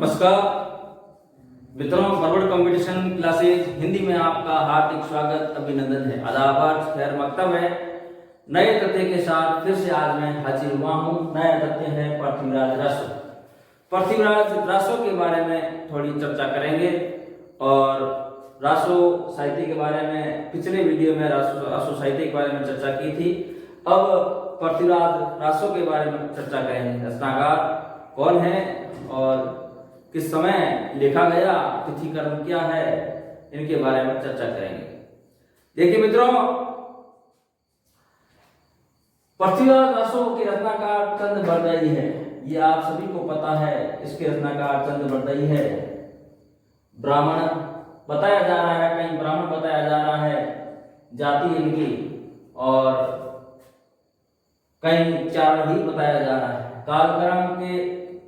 नमस्कार मित्रों, forward competition classes Hindi में आपका हार्दिक स्वागत अभिनंदन है। आदाब, खैर मकतब है। नए तथ्य के साथ फिर से आज मैं हाजिर हुआ हूँ। नया तथ्य है पृथ्वीराज रासो। पृथ्वीराज रासो के बारे में थोड़ी चर्चा करेंगे और रासो साहित्य के बारे में पिछले वीडियो में रासो साहित्य के बारे में चर्चा की थी। अब पृथ्वीराज रासो के बारे में चर्चा करेंगे। रचनाकार कौन है और किस समय लिखा गया, तिथि कर्म क्या है, इनके बारे में चर्चा करेंगे। देखिए मित्रों, पृथ्वीराज रासो के रचनाकार चंद बरदई है। ये आप सभी को पता है। इसके रचनाकार चंद बरदई है। ब्राह्मण बताया जा रहा है, कहीं ब्राह्मण बताया जा रहा है जाति इनकी, और कहीं चारण भी बताया जा रहा है।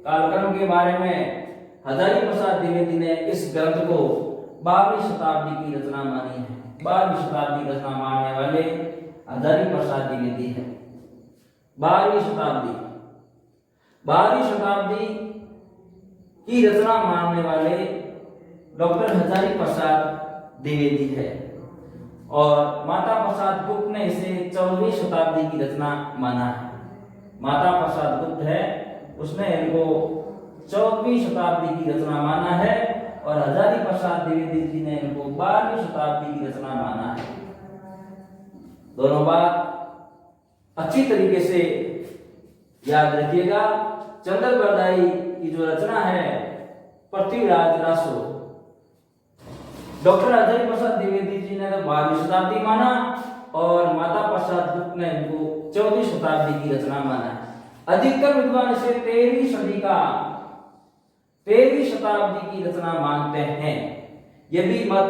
कालक्रम के बारे में हजारी प्रसाद द्विवेदी ने इस ग्रंथ को 12वीं शताब्दी की रचना मानी है। 12वीं शताब्दी रचना मानने वाले हजारी प्रसाद द्विवेदी है। 12वीं शताब्दी की रचना मानने वाले डॉक्टर हजारी प्रसाद द्विवेदी है और माता प्रसाद गुप्त ने इसे 14वीं शताब्दी की रचना माना है। माता प्रसाद गुप्त है, उसने इनको 14वीं शताब्दी की रचना माना है और हजारी प्रसाद द्विवेदी जी ने इनको 12वीं शताब्दी की रचना माना है। दोनों बात अच्छी तरीके से याद रखिएगा। चंद्र बरदाई की जो रचना है पृथ्वीराज रासो, डॉक्टर हजारी प्रसाद द्विवेदी जी ने 12वीं शताब्दी माना और माता प्रसाद गुप्त ने इनको 14वीं शताब्दी की रचना माना। अधिकतर विद्वान इसे 13वीं शताब्दी की रचना मानते हैं। यह भी मत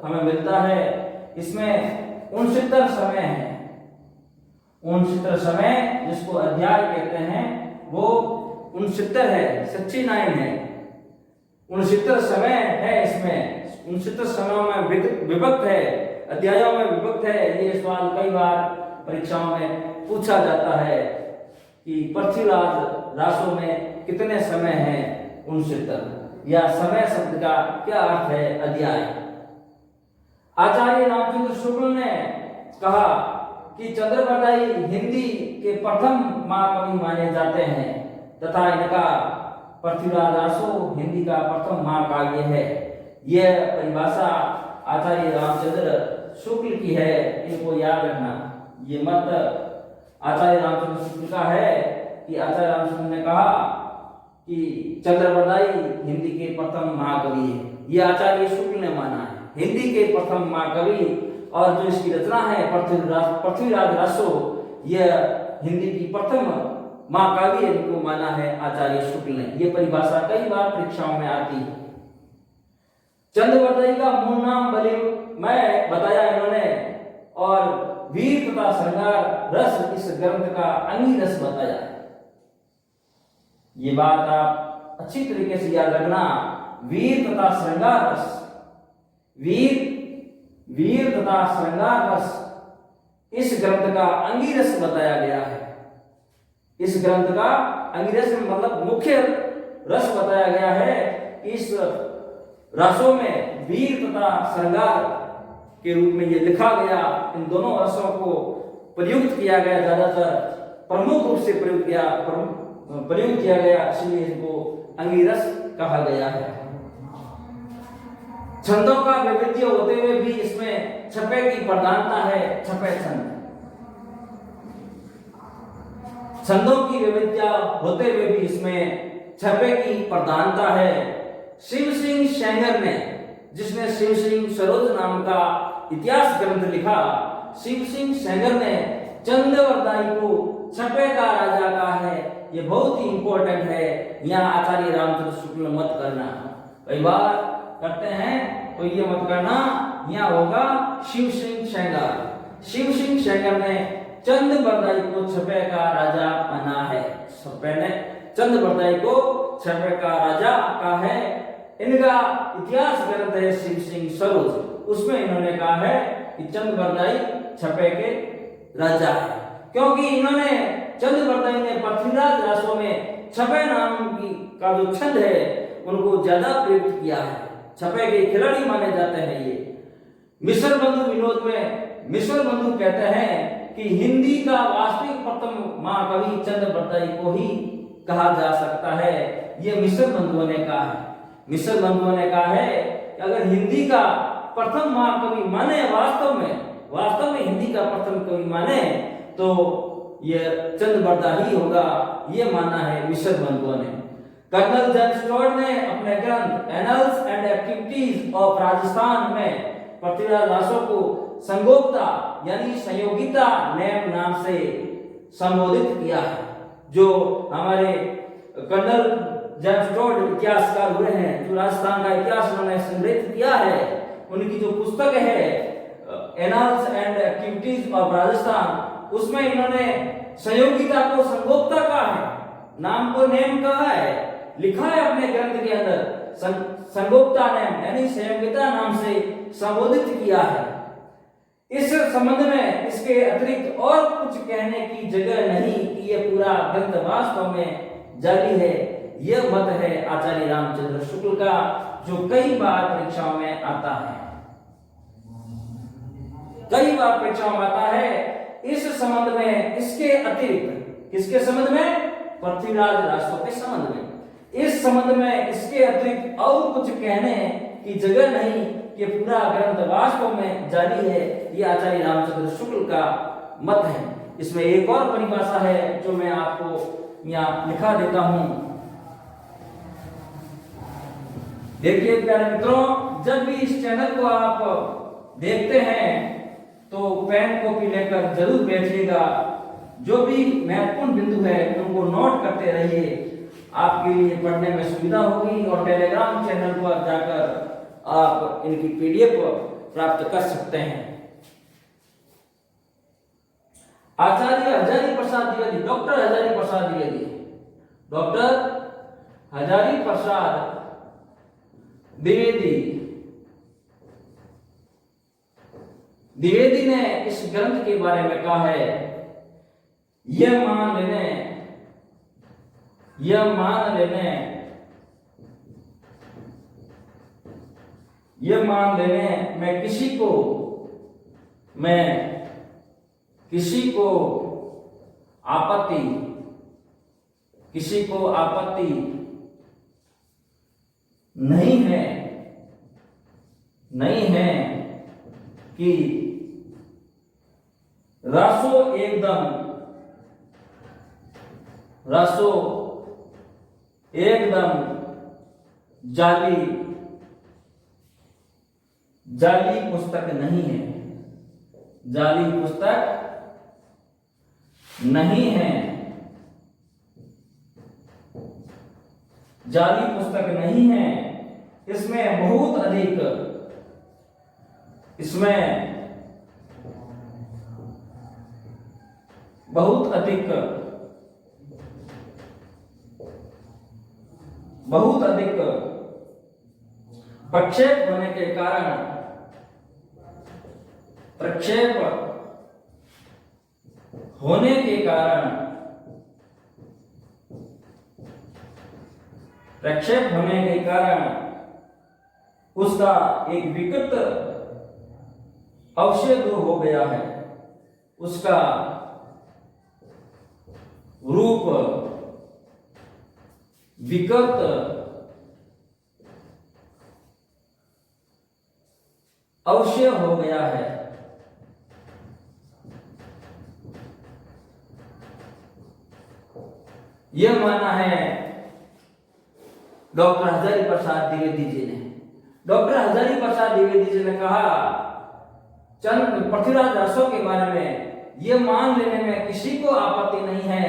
हमें मिलता है। इसमें 69 समय है। 69 समय जिसको अध्याय कहते हैं वो 69 है, 69 है। 69 समय है। इसमें 69 समयों में विभक्त है, अध्यायों में विभक्त है। ये सवाल कई बार परीक्षाओं में पूछा जाता है कि पृथ्वीराज रासो में कितने समय हैं। 69 या समय शब्द का क्या अर्थ है? अध्याय। आचार्य रामचंद्र शुक्ल ने कहा कि चंद्र बरदाई हिंदी के प्रथम महाकवि माने जाते हैं तथा इनका पृथ्वीराज रासो हिंदी का प्रथम महाकाव्य है। यह परिभाषा आचार्य रामचंद्र शुक्ल की है, इनको याद रखना। ये मत आचार्य रामचंद्र शुक्ल का है कि आचार्य रामचंद्र ने कहा कि चंद्र बरदाई हिंदी के प्रथम महाकवि है। यह आचार्य शुक्ल ने माना है, हिंदी के प्रथम महाकवि। और जो इसकी रचना है पृथ्वीराज रासो, यह हिंदी की प्रथम महाकाव्य इनको माना है आचार्य शुक्ल ने। यह परिभाषा कई बार परीक्षाओं में आती है। चंद्र बरदाई का मूल नाम मैं बताया इन्होंने, और वीर तथा श्रृंगार रस इस ग्रंथ का अंगी रस बताया। ये बात आप अच्छी तरीके से याद रखना। वीर तथा श्रृंगार रस, वीर तथा श्रृंगार रस इस ग्रंथ का अंगी रस बताया गया है। इस ग्रंथ का अंगी रस मतलब मुख्य रस बताया गया है। इस रसों में वीर तथा श्रृंगार के रूप में ये लिखा गया। इन दोनों रसों को प्रयुक्त किया गया, ज्यादातर प्रमुख रूप से प्रयुक्त किया गया, इसलिए इनको अंगिरस कहा गया है। छंदों का वैविध्य होते हुए भी इसमें छपे की प्रधानता है। छपे छंद, छंदों की वैविध्य होते हुए भी इसमें छपे की प्रधानता है। शिव सिंह सेंगर ने, जिसने शिव सिंह सरोज नाम का इतिहास ग्रंथ लिखा, शिव सिंह सेंगर ने चंद्र बरदाई को छपे का राजा कहा है। ये बहुत ही इंपॉर्टेंट है। यहाँ आचार्य रामचंद्र शुक्ल मत करना, कई बार करते हैं तो ये मत करना। यहाँ होगा शिव सिंह सेंगर। शिव सिंह सेंगर ने चंद्र बरदाई को छपे का राजा माना है। छपे ने चंद्र बरदाई को छपे का राजा कहा है। इनका इतिहास ग्रंथ है शिव सिंह सरोज, उसमें इन्होंने कहा है कि चंद्र बरदाई छपे के राजा है, क्योंकि इन्होंने चंद्र बरदाई ने पृथ्वीराज रासो में छपे नाम की का जो छंद है उनको ज्यादा प्रेरित किया है। छपे के खिलाड़ी माने जाते हैं ये। मिश्र बंधु विनोद में मिश्र बंधु कहते हैं कि हिंदी का वास्तविक प्रथम महाकवि चंद्र बरदाई को ही कहा जा सकता है। ये मिश्र बंधुओं ने कहा है। मिश्र बंधुओं ने कहा है कि अगर हिंदी का प्रथम महाकवि माने वास्तव में हिंदी का प्रथम कवि माने तो ये चंद्र बरदा ही होगा, ये मानना है मिश्र बंधुओं ने। कर्नल जेम्स टॉड ने अपने ग्रंथ annuls and activities of Rajasthan में पृथ्वीराज रासो को संगोप्ता यानी संयोगिता नेम नाम से संबोधित किया है। जो हमारे कर्नल जेम्स टॉड इतिहासकार हुए हैं, जो राजस्थान का इतिहास उन्होंने संग्रहित किया है, उनकी जो पुस्तक है annuls and activities of Rajasthan, उसमें इन्होंने संयोगिता को संगोप्ता कहा है, नाम को नेम कहा है, लिखा है अपने ग्रंथ के अंदर संगोप्ता नेम यानी संयोगिता नाम से संबोधित किया है। इस संबंध में इसके अतिरिक्त और कुछ कहने की जगह नहीं कि यह पूरा ग्रंथ वास्तव में जाली है। यह मत है आचार्य रामचंद्र शुक्ल का, जो कई बार परीक्षाओं में आता है। इस संबंध में इसके अतिरिक्त, किसके संबंध में? पृथ्वीराज रासो के संबंध में। इस संबंध में इसके अतिरिक्त और कुछ कहने की जगह नहीं कि पूरा ग्रंथ वास्तव में जारी है। यह आचार्य रामचंद्र शुक्ल का मत है। इसमें एक और परिभाषा है जो मैं आपको यहाँ लिखा देता हूं। देखिए प्यारे मित्रों, जब भी इस चैनल को आप देखते हैं तो पेन कॉपी लेकर जरूर बैठिएगा। जो भी महत्वपूर्ण बिंदु है उनको नोट करते रहिए, आपके लिए पढ़ने में सुविधा होगी। और टेलीग्राम चैनल पर जाकर आप इनकी पीडीएफ प्राप्त कर सकते हैं। आचार्य हजारी प्रसाद द्विवेदी, डॉक्टर हजारी प्रसाद द्विवेदी, डॉक्टर हजारी प्रसाद द्विवेदी ने इस ग्रंथ के बारे में कहा है, यह मान लेने मैं किसी को आपत्ति नहीं है कि रासो एकदम जाली पुस्तक नहीं है। इसमें बहुत अधिक प्रक्षेप होने के कारण उसका एक विकृत अवशेष हो गया है। उसका रूप विकृत अवश्य हो गया है। यह माना है डॉक्टर हजारी प्रसाद द्विवेदी जी ने। डॉक्टर हजारी प्रसाद द्विवेदी जी ने कहा पृथ्वीराज रासो के बारे में, यह मान लेने में किसी को आपत्ति नहीं है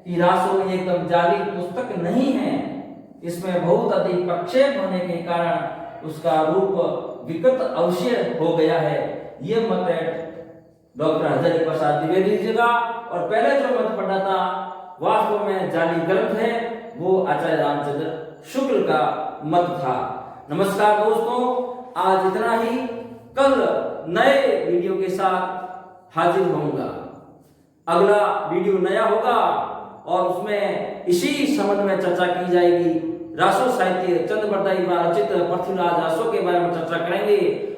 कि रासो एकदम जाली पुस्तक नहीं है। इसमें बहुत अधिक प्रक्षेप होने के कारण उसका रूप विकृत अवश्य हो गया है। यह मत है डॉक्टर हजारी प्रसाद द्विवेदी जी का। और पहले जो मत पढ़ा था वास्तव में जाली ग्रंथ है, वो आचार्य रामचंद्र शुक्ल का मत था। नमस्कार दोस्तों, आज इतना ही। कल नए वीडियो के साथ हाजिर होऊंगा। अगला वीडियो नया होगा और उसमें इसी संबंध में चर्चा की जाएगी रासो साहित्य चंद बरदाई द्वारा रचित पृथ्वीराज रासो के बारे में चर्चा करेंगे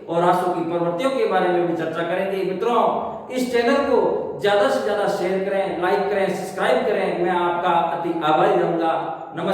और रासो की प्रवृत्तियों के बारे में भी चर्चा करेंगे। मित्रों, इस चैनल को ज्यादा से ज्यादा शेयर करें, लाइक करें, सब्सक्राइब करें। मैं आपका अति आभारी रहूंगा। नमस्कार।